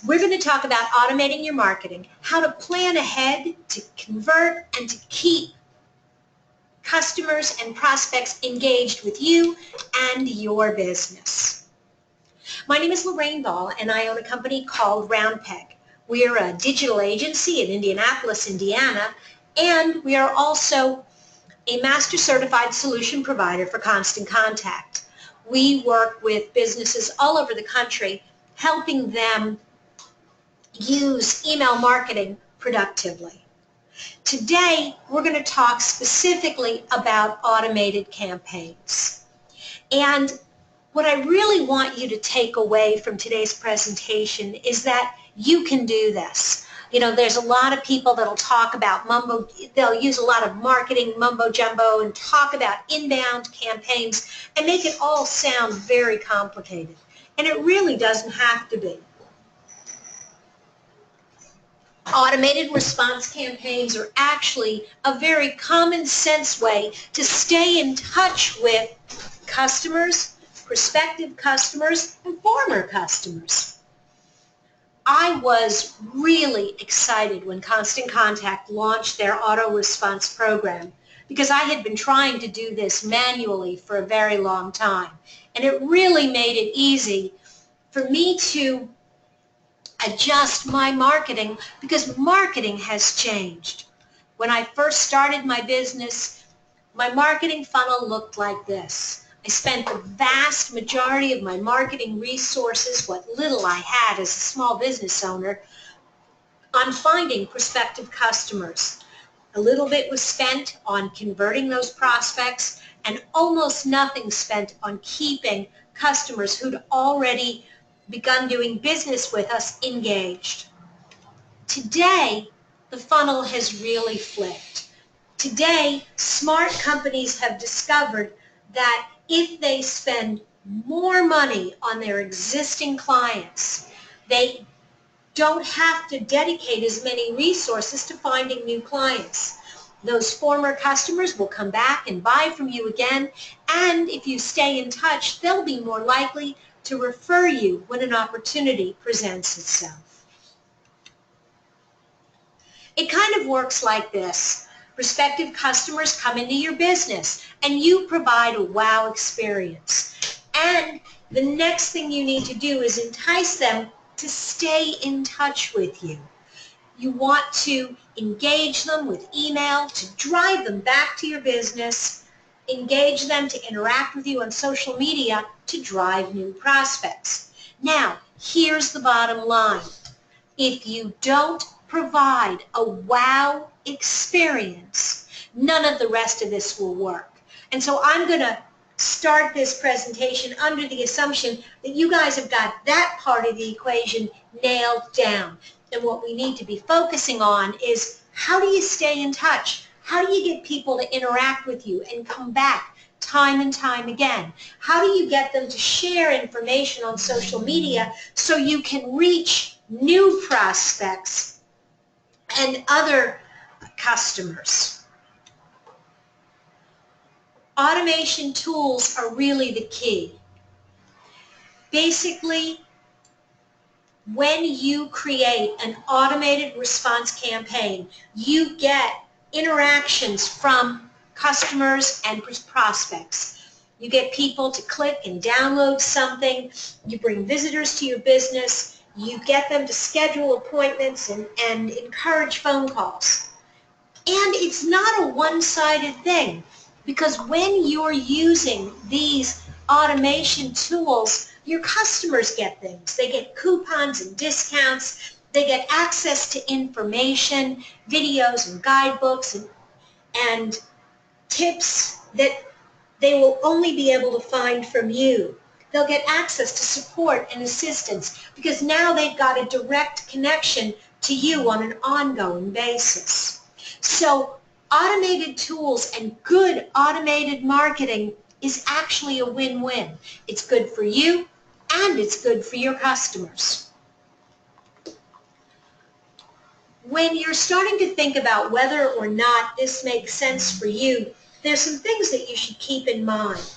We're going to talk about automating your marketing, how to plan ahead to convert and to keep customers and prospects engaged with you and your business. My name is Lorraine Ball, and I own a company called Round Peg. We're a digital agency in Indianapolis, Indiana, and we are also a master certified solution provider for Constant Contact. We work with businesses all over the country, helping them use email marketing productively. Today, we're going to talk specifically about automated campaigns. And what I really want you to take away from today's presentation is that you can do this. You know, there's a lot of people that'll talk about they'll use a lot of marketing mumbo jumbo and talk about inbound campaigns and make it all sound very complicated. And it really doesn't have to be. Automated response campaigns are actually a very common sense way to stay in touch with customers, prospective customers, and former customers. I was really excited when Constant Contact launched their Autoresponder program because I had been trying to do this manually for a very long time. And it really made it easy for me to adjust my marketing because marketing has changed. When I first started my business, my marketing funnel looked like this. I spent the vast majority of my marketing resources, what little I had as a small business owner, on finding prospective customers. A little bit was spent on converting those prospects, and almost nothing spent on keeping customers who'd already begun doing business with us engaged. Today, the funnel has really flipped. Today, smart companies have discovered that if they spend more money on their existing clients, they don't have to dedicate as many resources to finding new clients. Those former customers will come back and buy from you again, and if you stay in touch, they'll be more likely to refer you when an opportunity presents itself. It kind of works like this. Prospective customers come into your business and you provide a wow experience. And the next thing you need to do is entice them to stay in touch with you. You want to engage them with email to drive them back to your business, engage them to interact with you on social media to drive new prospects. Now, here's the bottom line. If you don't provide a wow experience, none of the rest of this will work. And so I'm going to start this presentation under the assumption that you guys have got that part of the equation nailed down. And what we need to be focusing on is how do you stay in touch? How do you get people to interact with you and come back time and time again? How do you get them to share information on social media so you can reach new prospects and other customers? Automation tools are really the key. Basically, when you create an automated response campaign, you get interactions from customers and prospects. You get people to click and download something. You bring visitors to your business. You get them to schedule appointments and encourage phone calls. And it's not a one-sided thing, because when you're using these automation tools, your customers get things. They get coupons and discounts. They get access to information, videos and guidebooks and tips that they will only be able to find from you. They'll get access to support and assistance because now they've got a direct connection to you on an ongoing basis. So automated tools and good automated marketing is actually a win-win. It's good for you and it's good for your customers. When you're starting to think about whether or not this makes sense for you, there's some things that you should keep in mind.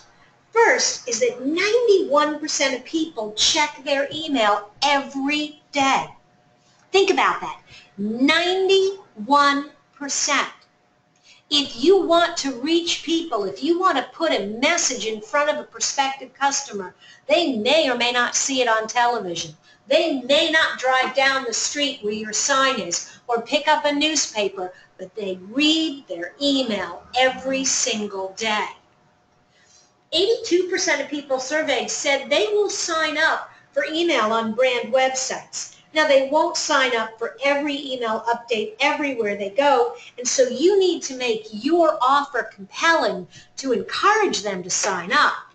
First is that 91% of people check their email every day. Think about that. 91%. If you want to reach people, if you want to put a message in front of a prospective customer, they may or may not see it on television. They may not drive down the street where your sign is or pick up a newspaper, but they read their email every single day. 82% of people surveyed said they will sign up for email on brand websites. Now, they won't sign up for every email update everywhere they go, and so you need to make your offer compelling to encourage them to sign up.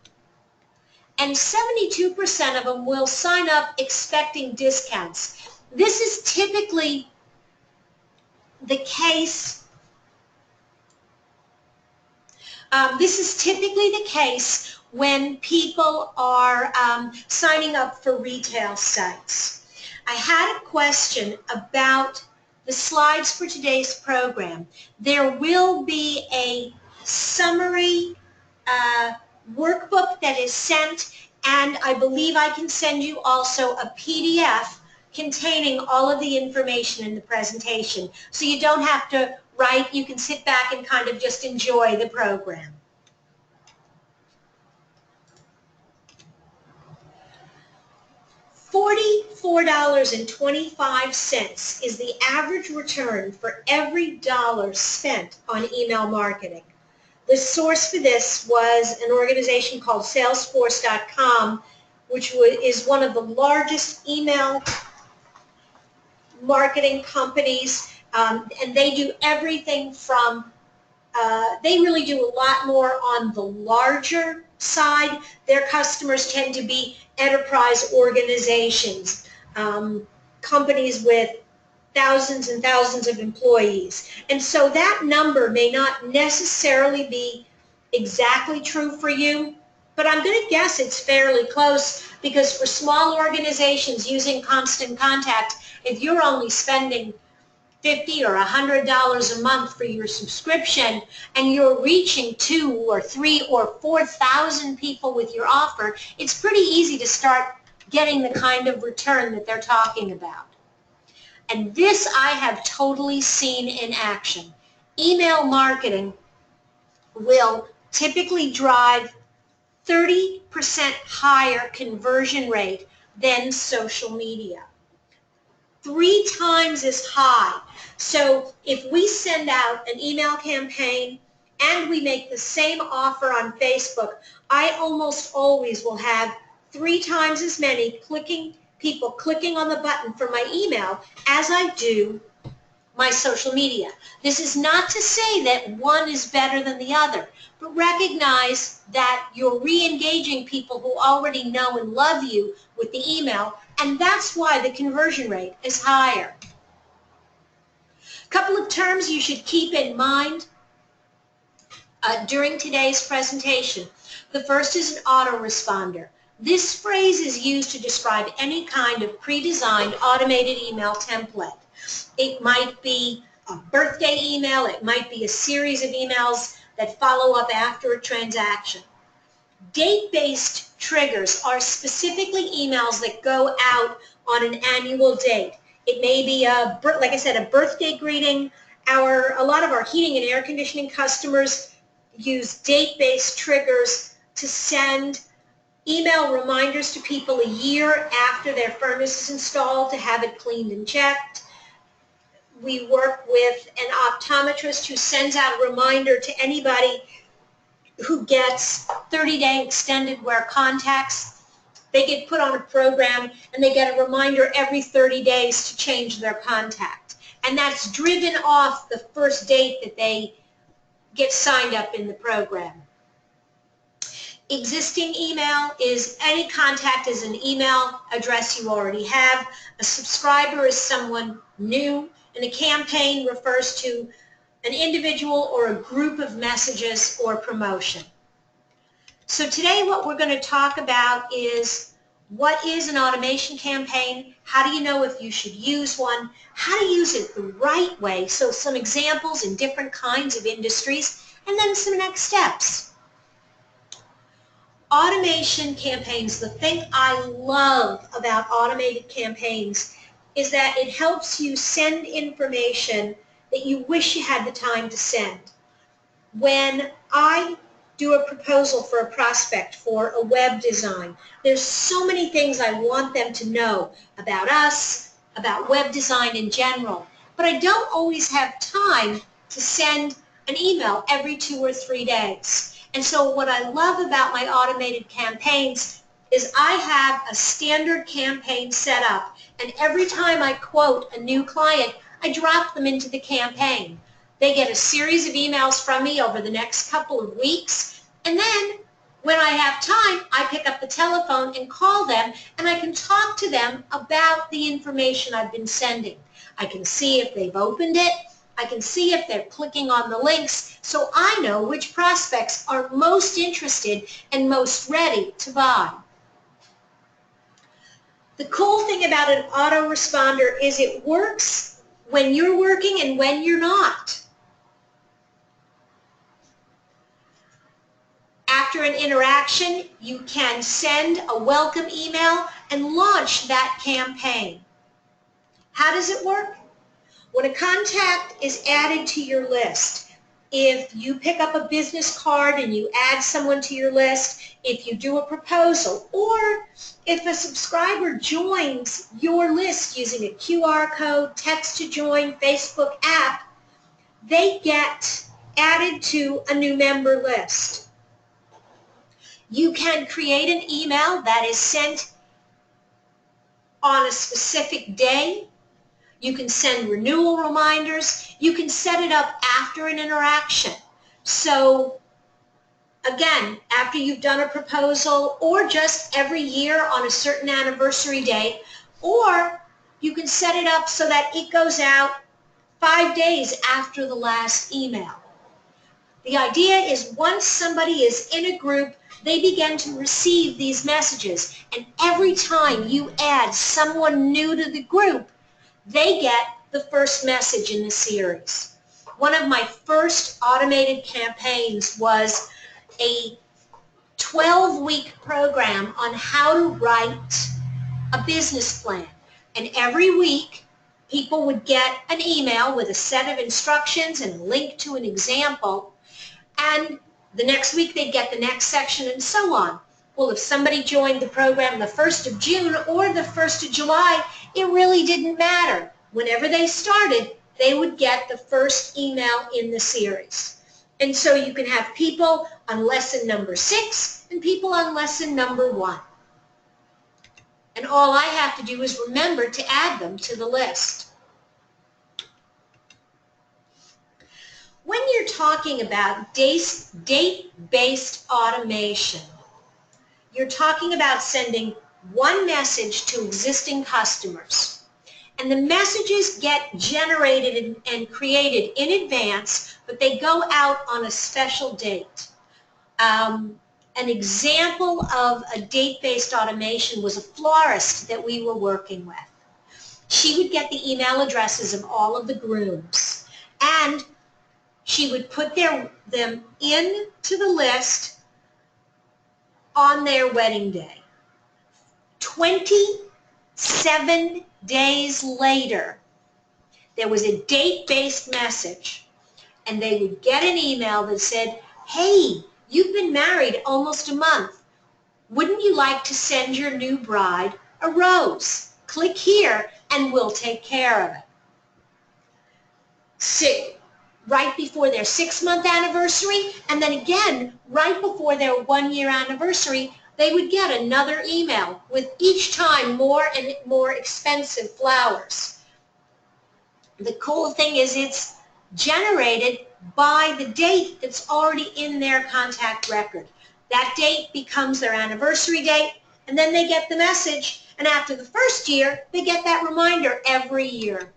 And 72% of them will sign up expecting discounts. This is typically the case. When people are signing up for retail sites. I had a question about the slides for today's program. There will be a summary workbook that is sent, and I believe I can send you also a PDF containing all of the information in the presentation. So you don't have to write, you can sit back and kind of just enjoy the program. $44.25 is the average return for every dollar spent on email marketing. The source for this was an organization called Salesforce.com, which is one of the largest email marketing companies, and they do everything from they really do a lot more on the larger side. Their customers tend to be enterprise organizations, companies with thousands and thousands of employees. And so that number may not necessarily be exactly true for you, but I'm going to guess it's fairly close, because for small organizations using Constant Contact, if you're only spending $50 or $100 a month for your subscription, and you're reaching 2 or 3 or 4,000 people with your offer, it's pretty easy to start getting the kind of return that they're talking about. And this I have totally seen in action. Email marketing will typically drive 30% higher conversion rate than social media. 3 times as high. So if we send out an email campaign and we make the same offer on Facebook, I almost always will have 3 times as many people clicking on the button for my email as I do my social media. This is not to say that one is better than the other, but recognize that you're re-engaging people who already know and love you with the email, and that's why the conversion rate is higher. A couple of terms you should keep in mind during today's presentation. The first is an autoresponder. This phrase is used to describe any kind of pre-designed automated email template. It might be a birthday email, it might be a series of emails that follow up after a transaction. Date-based triggers are specifically emails that go out on an annual date. It may be, like I said, a birthday greeting. A lot of our heating and air conditioning customers use date-based triggers to send email reminders to people a year after their furnace is installed to have it cleaned and checked. We work with an optometrist who sends out a reminder to anybody who gets 30-day extended wear contacts. They get put on a program and they get a reminder every 30 days to change their contact. And that's driven off the first date that they get signed up in the program. Existing email is any contact is an email address you already have. A subscriber is someone new, and a campaign refers to an individual or a group of messages or promotion. So today what we're going to talk about is what is an automation campaign, how do you know if you should use one, how to use it the right way, so some examples in different kinds of industries, and then some next steps. Automation campaigns, the thing I love about automated campaigns is that it helps you send information that you wish you had the time to send. When I do a proposal for a prospect for a web design, there's so many things I want them to know about us, about web design in general, but I don't always have time to send an email every 2 or 3 days. And so what I love about my automated campaigns is I have a standard campaign set up, and every time I quote a new client, I drop them into the campaign. They get a series of emails from me over the next couple of weeks, and then when I have time, I pick up the telephone and call them, and I can talk to them about the information I've been sending. I can see if they've opened it. I can see if they're clicking on the links, so I know which prospects are most interested and most ready to buy. The cool thing about an autoresponder is it works when you're working and when you're not. After an interaction, you can send a welcome email and launch that campaign. How does it work? When a contact is added to your list, if you pick up a business card and you add someone to your list, if you do a proposal, or if a subscriber joins your list using a QR code, text to join, Facebook app, they get added to a new member list. You can create an email that is sent on a specific day. You can send renewal reminders. You can set it up after an interaction. So again, after you've done a proposal, or just every year on a certain anniversary date, or you can set it up so that it goes out 5 days after the last email. The idea is once somebody is in a group, they begin to receive these messages, and every time you add someone new to the group, they get the first message in the series. One of my first automated campaigns was a 12-week program on how to write a business plan. And every week, people would get an email with a set of instructions and a link to an example, and the next week they'd get the next section and so on. Well, if somebody joined the program the 1st of June or the 1st of July, it really didn't matter. Whenever they started, they would get the first email in the series. And so you can have people on lesson number 6 and people on lesson number 1. And all I have to do is remember to add them to the list. When you're talking about date-based automation, you're talking about sending one message to existing customers. And the messages get generated and created in advance, but they go out on a special date. An example of a date-based automation was a florist that we were working with. She would get the email addresses of all of the grooms, and she would put them into the list on their wedding day. 27 days later, there was a date-based message, and they would get an email that said, "Hey, you've been married almost a month. Wouldn't you like to send your new bride a rose? Click here and we'll take care of it." Right before their 6-month anniversary, and then again right before their 1-year anniversary, they would get another email with each time more and more expensive flowers. The cool thing is it's generated by the date that's already in their contact record. That date becomes their anniversary date, and then they get the message, and after the first year, they get that reminder every year.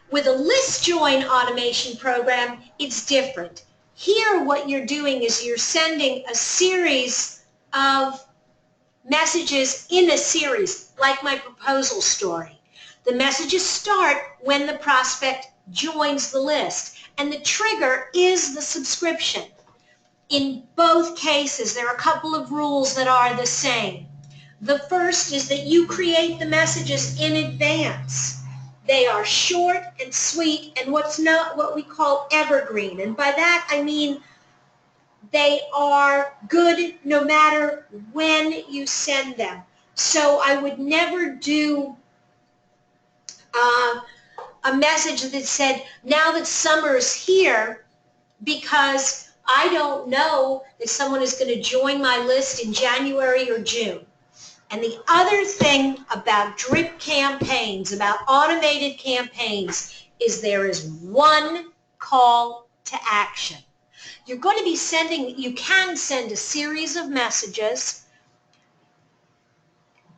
With a list join automation program, it's different. Here, what you're doing is you're sending a series of messages in a series, like my proposal story. The messages start when the prospect joins the list, and the trigger is the subscription. In both cases, there are a couple of rules that are the same. The first is that you create the messages in advance. They are short and sweet and what we call evergreen. And by that I mean they are good no matter when you send them. So I would never do a message that said, now that summer's here, because I don't know if someone is going to join my list in January or June. And the other thing about drip campaigns, about automated campaigns, is there is one call to action. You're going to be sending, you can send a series of messages.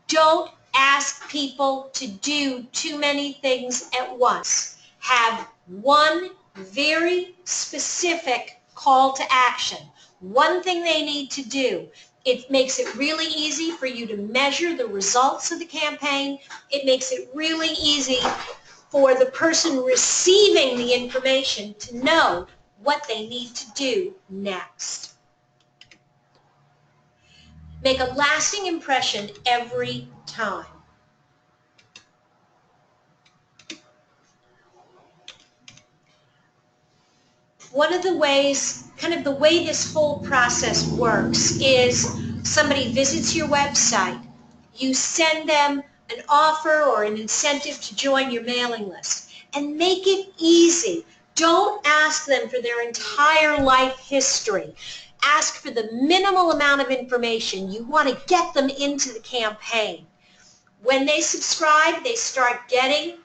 Don't ask people to do too many things at once. Have one very specific call to action. One thing they need to do. It makes it really easy for you to measure the results of the campaign. It makes it really easy for the person receiving the information to know what they need to do next. Make a lasting impression every time. One of the ways, kind of the way this whole process works is somebody visits your website, you send them an offer or an incentive to join your mailing list, and make it easy. Don't ask them for their entire life history. Ask for the minimal amount of information. You want to get them into the campaign. When they subscribe, they start getting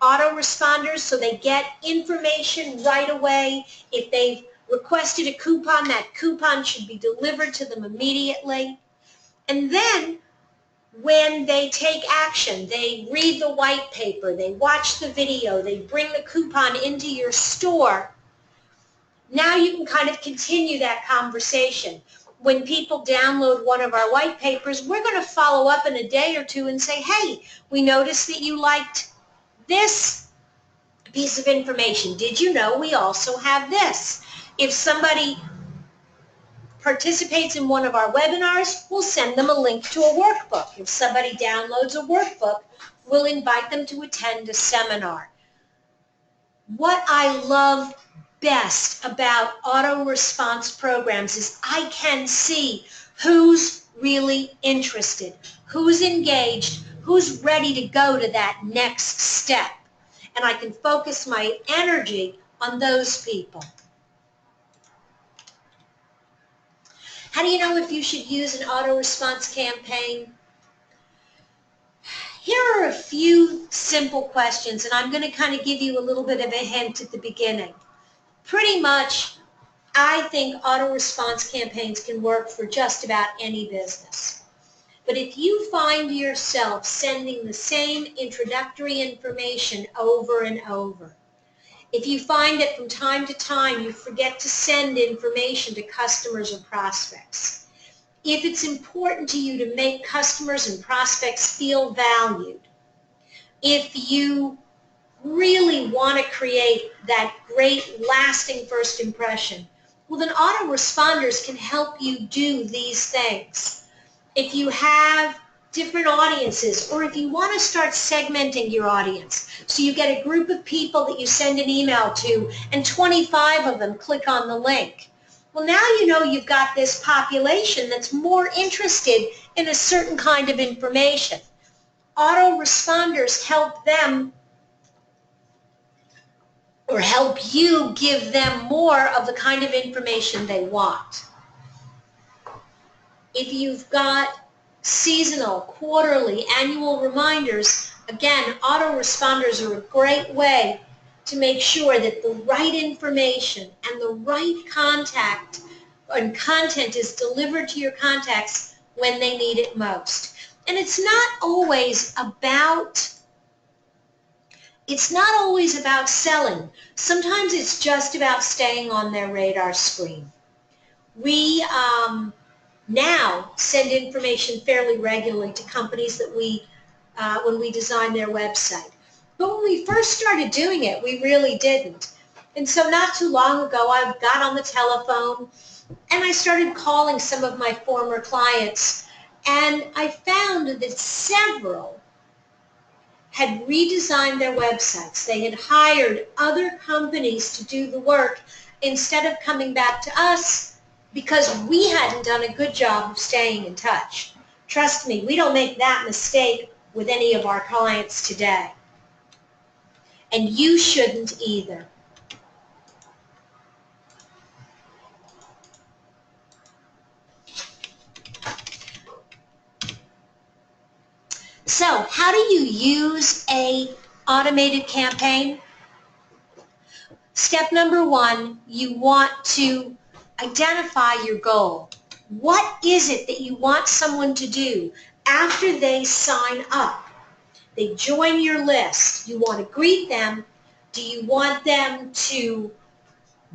autoresponders, so they get information right away. If they've requested a coupon, that coupon should be delivered to them immediately. And then when they take action, they read the white paper, they watch the video, they bring the coupon into your store, now you can kind of continue that conversation. When people download one of our white papers, we're going to follow up in a day or two and say, hey, we noticed that you liked this piece of information. Did you know we also have this? If somebody participates in one of our webinars, we'll send them a link to a workbook. If somebody downloads a workbook, we'll invite them to attend a seminar. What I love best about auto-response programs is I can see who's really interested, who's engaged, who's ready to go to that next step. And I can focus my energy on those people. How do you know if you should use an auto-response campaign? Here are a few simple questions, and I'm going to kind of give you a little bit of a hint at the beginning. Pretty much, I think auto-response campaigns can work for just about any business. But if you find yourself sending the same introductory information over and over, if you find that from time to time you forget to send information to customers or prospects, if it's important to you to make customers and prospects feel valued, if you really want to create that great lasting first impression, well then autoresponders can help you do these things. If you have different audiences, or if you want to start segmenting your audience, so you get a group of people that you send an email to and 25 of them click on the link. Well, now you know you've got this population that's more interested in a certain kind of information. Autoresponders help them, or help you give them more of the kind of information they want. If you've got seasonal, quarterly, annual reminders, again, autoresponders are a great way to make sure that the right information and the right contact and content is delivered to your contacts when they need it most. And it's not always about selling. Sometimes it's just about staying on their radar screen. We now send information fairly regularly to companies that when we design their website. But when we first started doing it, we really didn't. And so not too long ago, I got on the telephone and I started calling some of my former clients, and I found that several had redesigned their websites. They had hired other companies to do the work instead of coming back to us because we hadn't done a good job of staying in touch. Trust me, we don't make that mistake with any of our clients today. And you shouldn't either. So, how do you use a automated campaign? Step number one, you want to identify your goal. What is it that you want someone to do after they sign up? They join your list. You want to greet them. Do you want them to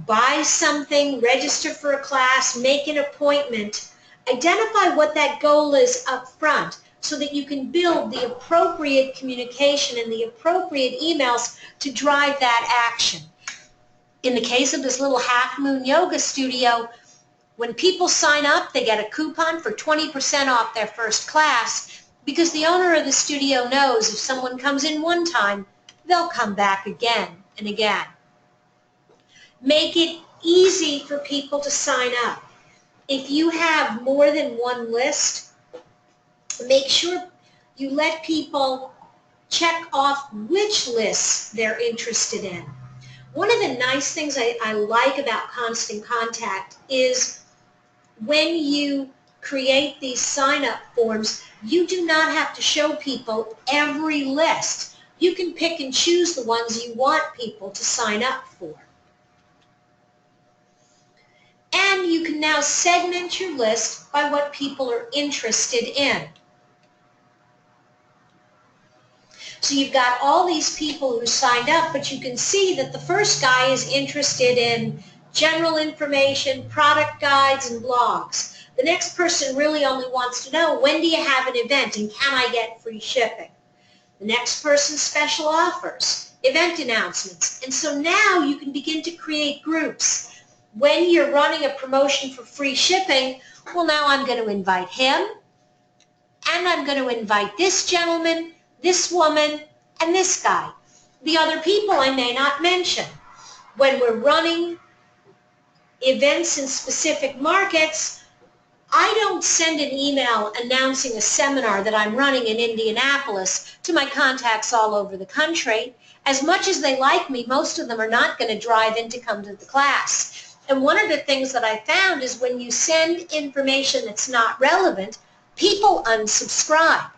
buy something, register for a class, make an appointment? Identify what that goal is up front so that you can build the appropriate communication and the appropriate emails to drive that action. In the case of this little Half Moon Yoga studio, when people sign up, they get a coupon for 20% off their first class because the owner of the studio knows if someone comes in one time, they'll come back again and again. Make it easy for people to sign up. If you have more than one list, make sure you let people check off which lists they're interested in. One of the nice things I like about Constant Contact is when you create these sign-up forms, you do not have to show people every list. You can pick and choose the ones you want people to sign up for. And you can now segment your list by what people are interested in. So you've got all these people who signed up, but you can see that the first guy is interested in general information, product guides, and blogs. The next person really only wants to know, when do you have an event and can I get free shipping? The next person, special offers, event announcements. And so now you can begin to create groups. When you're running a promotion for free shipping, well, now I'm going to invite him, and I'm going to invite this gentleman, this woman, and this guy. The other people I may not mention. When we're running events in specific markets, I don't send an email announcing a seminar that I'm running in Indianapolis to my contacts all over the country. As much as they like me, most of them are not going to drive in to come to the class. And one of the things that I found is when you send information that's not relevant, people unsubscribe.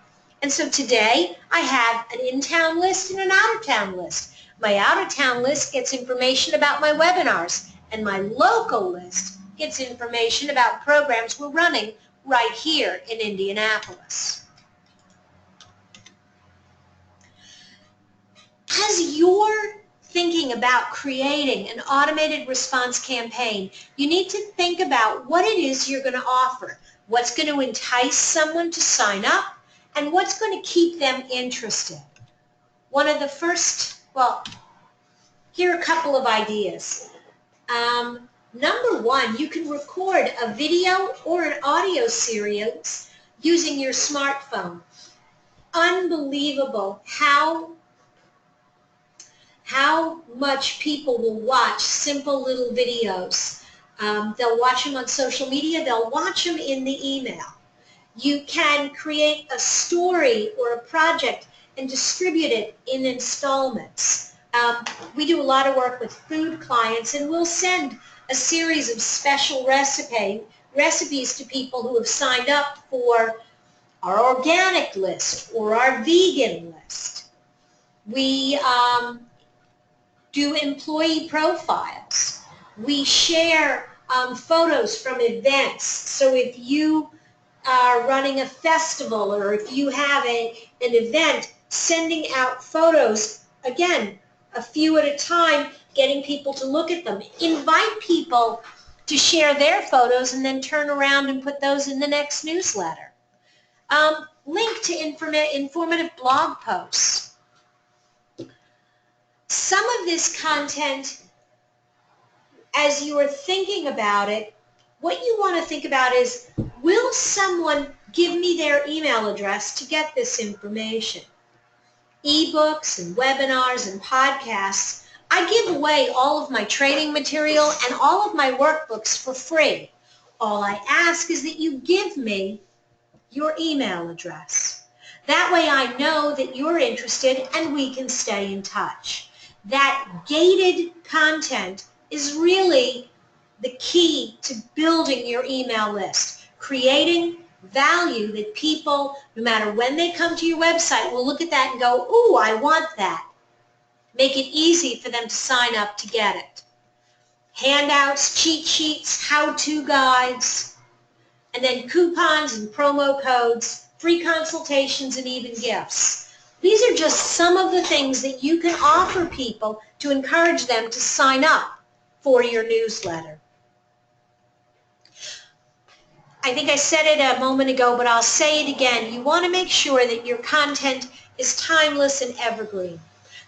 And so today I have an in-town list and an out-of-town list. My out-of-town list gets information about my webinars, and my local list gets information about programs we're running right here in Indianapolis. As you're thinking about creating an automated response campaign, you need to think about what it is you're going to offer, what's going to entice someone to sign up, and what's going to keep them interested. One of the first, well, here are a couple of ideas. Number one, you can record a video or an audio series using your smartphone. Unbelievable how much people will watch simple little videos. They'll watch them on social media, they'll watch them in the email. You can create a story or a project and distribute it in installments. We do a lot of work with food clients, and we'll send a series of special recipes to people who have signed up for our organic list or our vegan list. We do employee profiles. We share photos from events. So if you are running a festival or if you have an event, sending out photos, again, a few at a time, getting people to look at them. Invite people to share their photos and then turn around and put those in the next newsletter. Link to informative blog posts. Some of this content as you are thinking about it, what you want to think about is, will someone give me their email address to get this information? Ebooks and webinars and podcasts, I give away all of my training material and all of my workbooks for free. All I ask is that you give me your email address. That way I know that you're interested and we can stay in touch. That gated content is really the key to building your email list, creating value that people, no matter when they come to your website, will look at that and go, ooh, I want that. Make it easy for them to sign up to get it. Handouts, cheat sheets, how-to guides, and then coupons and promo codes, free consultations, and even gifts. These are just some of the things that you can offer people to encourage them to sign up for your newsletter. I think I said it a moment ago, but I'll say it again. You want to make sure that your content is timeless and evergreen.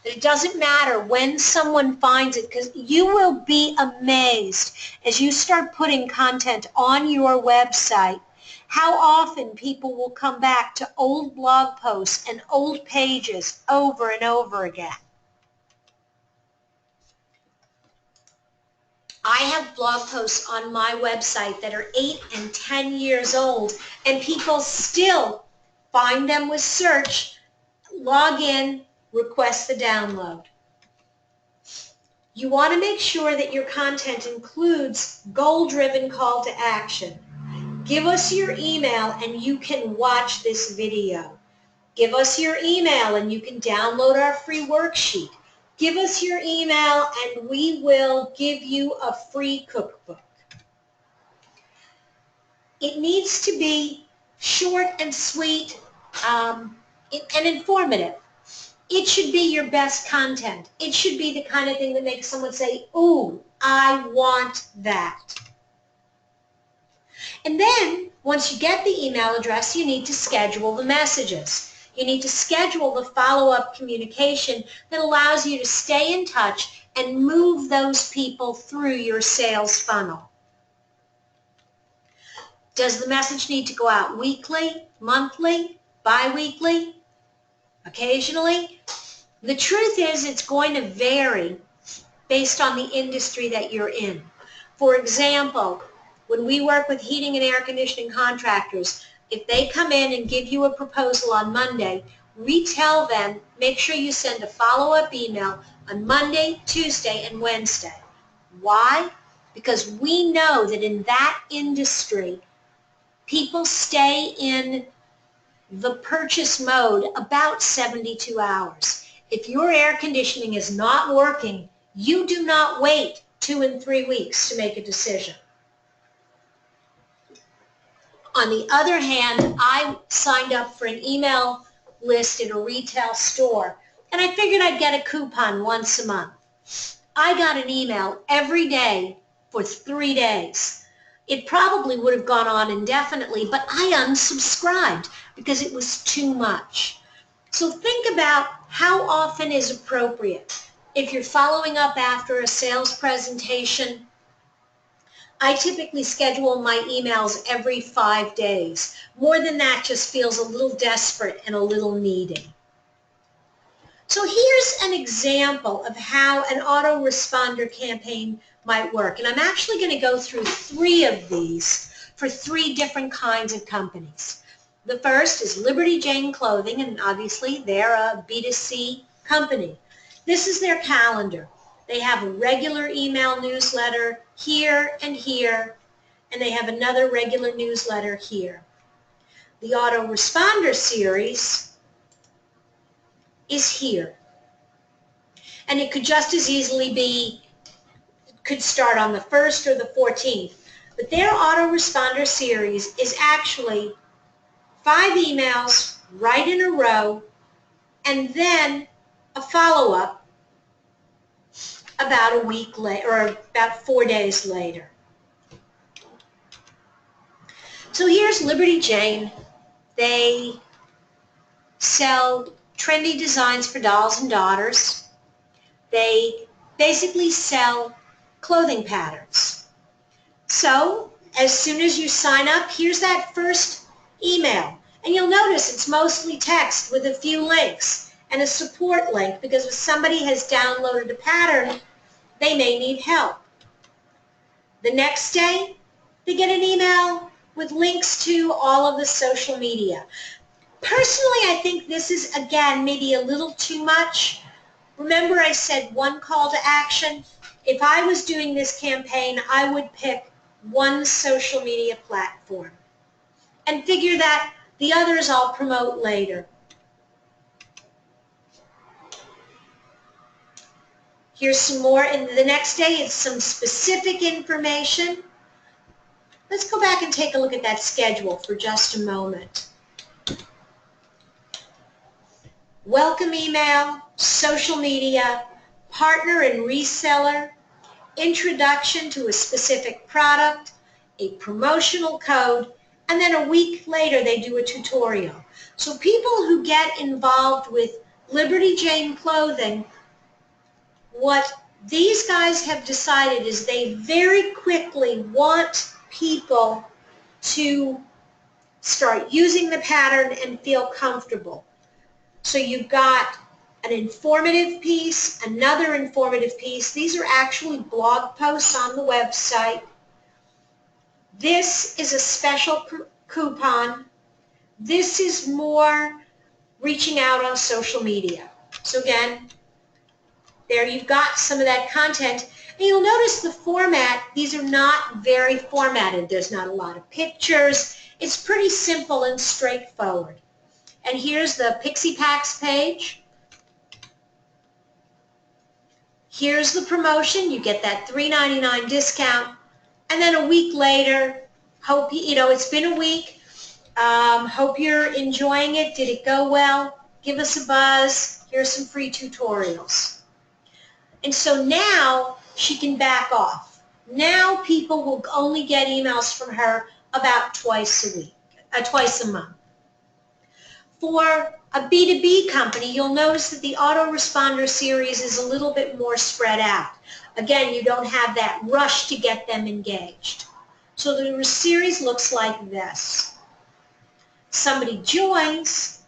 That it doesn't matter when someone finds it, because you will be amazed as you start putting content on your website how often people will come back to old blog posts and old pages over and over again. I have blog posts on my website that are 8 and 10 years old, and people still find them with search, log in, request the download. You want to make sure that your content includes goal-driven call to action. Give us your email and you can watch this video. Give us your email and you can download our free worksheet. Give us your email and we will give you a free cookbook. It needs to be short and sweet and informative. It should be your best content. It should be the kind of thing that makes someone say, ooh, I want that. And then, once you get the email address, you need to schedule the messages. You need to schedule the follow-up communication that allows you to stay in touch and move those people through your sales funnel. Does the message need to go out weekly, monthly, bi-weekly, occasionally? The truth is it's going to vary based on the industry that you're in. For example, when we work with heating and air conditioning contractors, if they come in and give you a proposal on Monday, we tell them, make sure you send a follow-up email on Monday, Tuesday, and Wednesday. Why? Because we know that in that industry, people stay in the purchase mode about 72 hours. If your air conditioning is not working, you do not wait 2 and 3 weeks to make a decision. On the other hand, I signed up for an email list at a retail store, and I figured I'd get a coupon once a month. I got an email every day for 3 days. It probably would have gone on indefinitely, but I unsubscribed because it was too much. So think about how often is appropriate. If you're following up after a sales presentation, I typically schedule my emails every 5 days. More than that just feels a little desperate and a little needy. So here's an example of how an autoresponder campaign might work. And I'm actually going to go through 3 of these for 3 different kinds of companies. The first is Liberty Jane Clothing, and obviously they're a B2C company. This is their calendar. They have a regular email newsletter here and here, and they have another regular newsletter here. The Autoresponder series is here. And it could just as easily be, could start on the 1st or the 14th. But their Autoresponder series is actually 5 emails right in a row, and then a follow-up about a week later, or about 4 days later. So here's Liberty Jane. They sell trendy designs for dolls and daughters. They basically sell clothing patterns. So as soon as you sign up, here's that first email. And you'll notice it's mostly text with a few links and a support link, because if somebody has downloaded a pattern, they may need help. The next day, they get an email with links to all of the social media. Personally, I think this is, again, maybe a little too much. Remember I said one call to action? If I was doing this campaign, I would pick one social media platform and figure that the others I'll promote later. Here's some more, and the next day it's some specific information. Let's go back and take a look at that schedule for just a moment. Welcome email, social media, partner and reseller, introduction to a specific product, a promotional code, and then a week later they do a tutorial. So people who get involved with Liberty Jane Clothing, what these guys have decided is they very quickly want people to start using the pattern and feel comfortable. So you've got an informative piece, another informative piece. These are actually blog posts on the website. This is a special coupon. This is more reaching out on social media. So again, there you've got some of that content. And you'll notice the format, these are not very formatted. There's not a lot of pictures. It's pretty simple and straightforward. And here's the Pixie Packs page. Here's the promotion. You get that $3.99 discount. And then a week later, hope you know, it's been a week. Hope you're enjoying it. Did it go well? Give us a buzz. Here's some free tutorials. And so now she can back off. Now people will only get emails from her about twice a month. For a B2B company, you'll notice that the Autoresponder series is a little bit more spread out. Again, you don't have that rush to get them engaged. So the series looks like this. Somebody joins,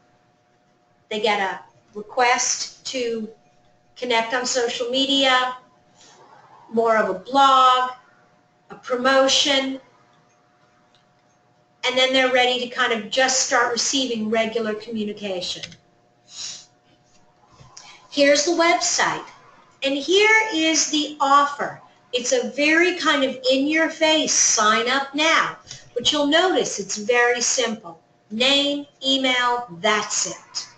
they get a request to connect on social media, more of a blog, a promotion, and then they're ready to kind of just start receiving regular communication. Here's the website, and here is the offer. It's a very kind of in-your-face sign up now, but you'll notice it's very simple. Name, email, that's it.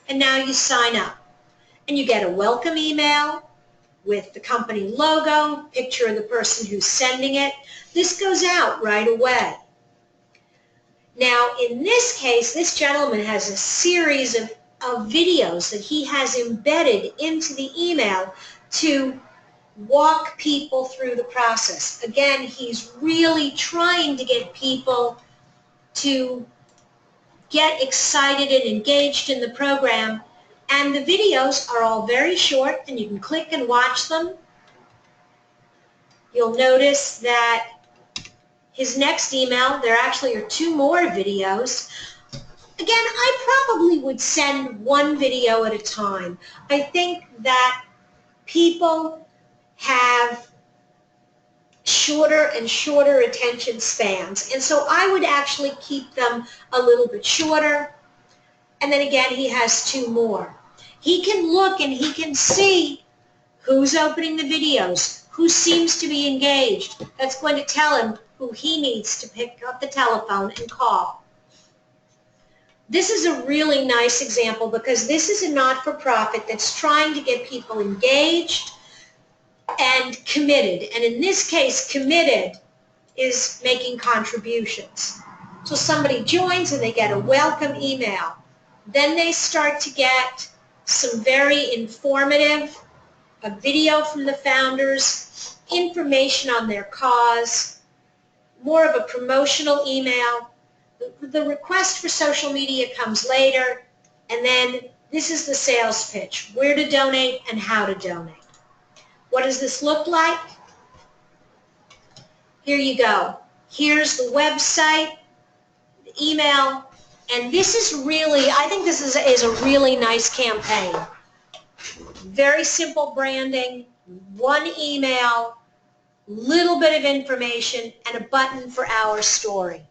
And now you sign up, and you get a welcome email with the company logo, picture of the person who's sending it. This goes out right away. Now, in this case, this gentleman has a series of videos that he has embedded into the email to walk people through the process. Again, he's really trying to get people to get excited and engaged in the program. And the videos are all very short, and you can click and watch them. You'll notice that his next email, there actually are 2 more videos. Again, I probably would send one video at a time. I think that people have shorter and shorter attention spans, and so I would actually keep them a little bit shorter. And then again, he has 2 more. He can look and he can see who's opening the videos, who seems to be engaged. That's going to tell him who he needs to pick up the telephone and call. This is a really nice example because this is a not-for-profit that's trying to get people engaged and committed. And in this case, committed is making contributions. So somebody joins and they get a welcome email. Then they start to get some very informative, a video from the founders, information on their cause, more of a promotional email. The request for social media comes later, and then this is the sales pitch, where to donate and how to donate. What does this look like? Here you go. Here's the website, the email, and this is really, I think this is a really nice campaign. Very simple branding, one email, little bit of information, and a button for our story.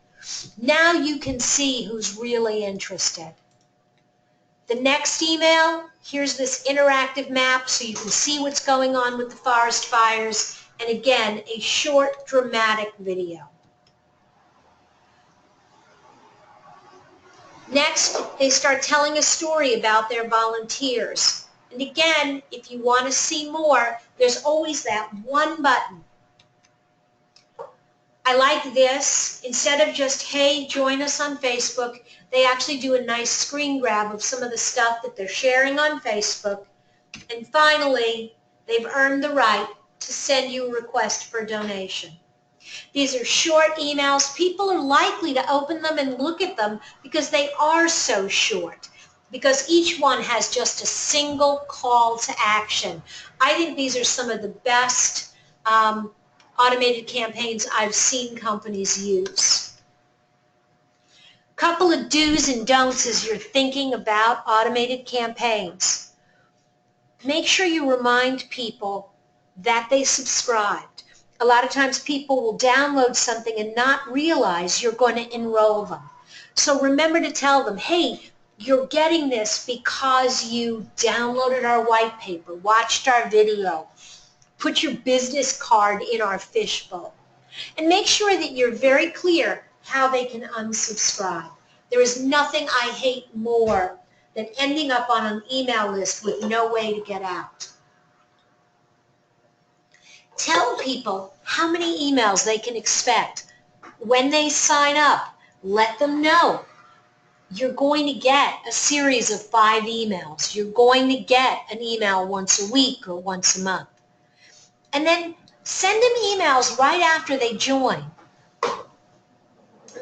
Now you can see who's really interested. The next email, here's this interactive map so you can see what's going on with the forest fires, and again, a short dramatic video. Next, they start telling a story about their volunteers. And again, if you want to see more, there's always that one button. I like this. Instead of just, hey, join us on Facebook, they actually do a nice screen grab of some of the stuff that they're sharing on Facebook. And finally, they've earned the right to send you a request for a donation. These are short emails. People are likely to open them and look at them because they are so short, because each one has just a single call to action. I think these are some of the best automated campaigns I've seen companies use. Couple of do's and don'ts as you're thinking about automated campaigns. Make sure you remind people that they subscribed. A lot of times people will download something and not realize you're going to enroll them. So remember to tell them, hey, you're getting this because you downloaded our white paper, watched our video, put your business card in our fishbowl. And make sure that you're very clear how they can unsubscribe. There is nothing I hate more than ending up on an email list with no way to get out. Tell people how many emails they can expect. When they sign up, let them know. You're going to get a series of 5 emails. You're going to get an email once a week or once a month. And then send them emails right after they join.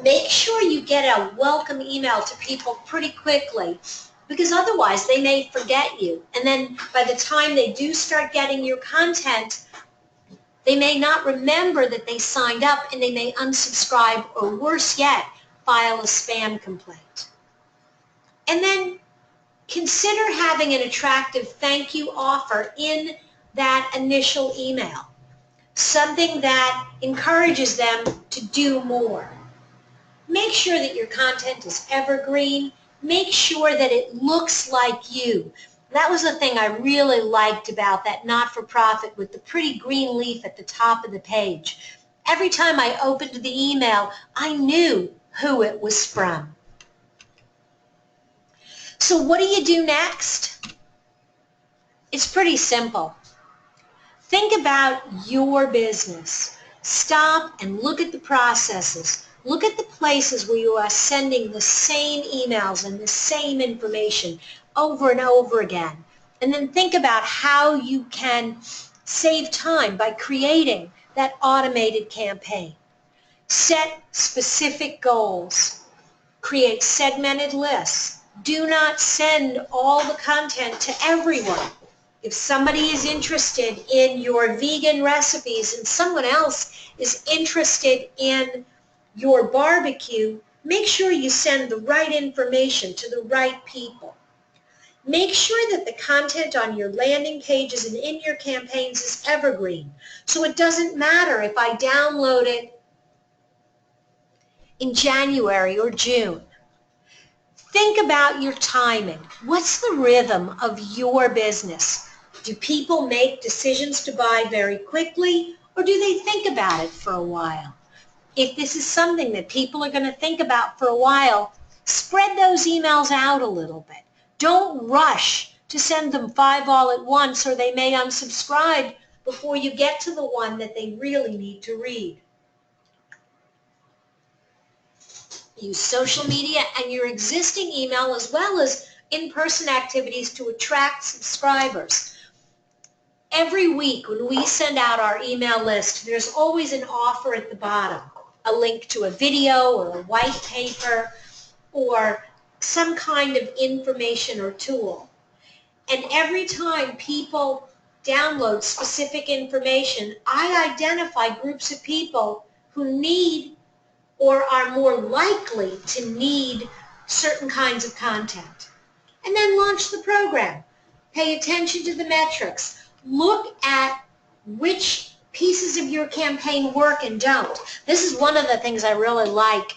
Make sure you get a welcome email to people pretty quickly, because otherwise they may forget you. And then by the time they do start getting your content, they may not remember that they signed up, and they may unsubscribe, or worse yet, file a spam complaint. And then consider having an attractive thank you offer in that initial email, something that encourages them to do more. Make sure that your content is evergreen. Make sure that it looks like you. That was the thing I really liked about that not-for-profit with the pretty green leaf at the top of the page. Every time I opened the email, I knew who it was from. So what do you do next? It's pretty simple. Think about your business. Stop and look at the processes. Look at the places where you are sending the same emails and the same information over and over again. And then think about how you can save time by creating that automated campaign. Set specific goals. Create segmented lists. Do not send all the content to everyone. If somebody is interested in your vegan recipes and someone else is interested in your barbecue, make sure you send the right information to the right people. Make sure that the content on your landing pages and in your campaigns is evergreen, so it doesn't matter if I download it in January or June. Think about your timing. What's the rhythm of your business? Do people make decisions to buy very quickly, or do they think about it for a while? If this is something that people are going to think about for a while, spread those emails out a little bit. Don't rush to send them 5 all at once, or they may unsubscribe before you get to the one that they really need to read. Use social media and your existing email as well as in-person activities to attract subscribers. Every week when we send out our email list, there's always an offer at the bottom, a link to a video or a white paper or some kind of information or tool. And every time people download specific information. I identify groups of people who need or are more likely to need certain kinds of content. And then launch the program. Pay attention to the metrics. Look at which pieces of your campaign work and don't. This is one of the things I really like,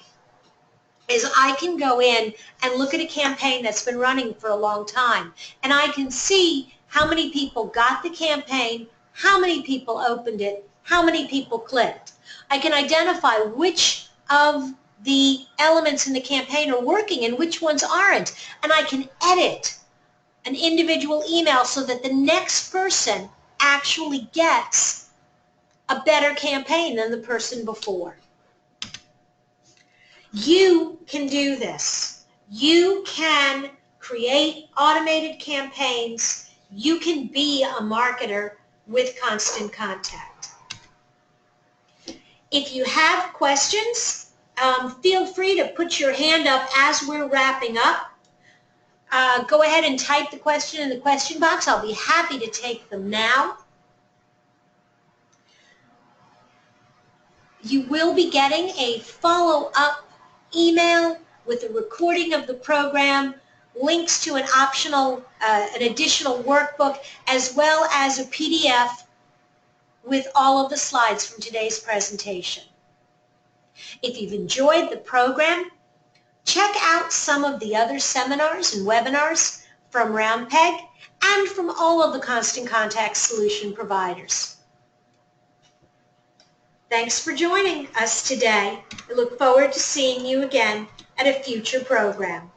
is I can go in and look at a campaign that's been running for a long time, and I can see how many people got the campaign, how many people opened it, how many people clicked. I can identify which of the elements in the campaign are working and which ones aren't, and I can edit an individual email so that the next person actually gets a better campaign than the person before. You can do this. You can create automated campaigns. You can be a marketer with Constant Contact. If you have questions, feel free to put your hand up as we're wrapping up. Go ahead and type the question in the question box. I'll be happy to take them now. You will be getting a follow-up email with a recording of the program, links to an optional, an additional workbook, as well as a PDF with all of the slides from today's presentation. If you've enjoyed the program, check out some of the other seminars and webinars from RoundPeg and from all of the Constant Contact solution providers. Thanks for joining us today. I look forward to seeing you again at a future program.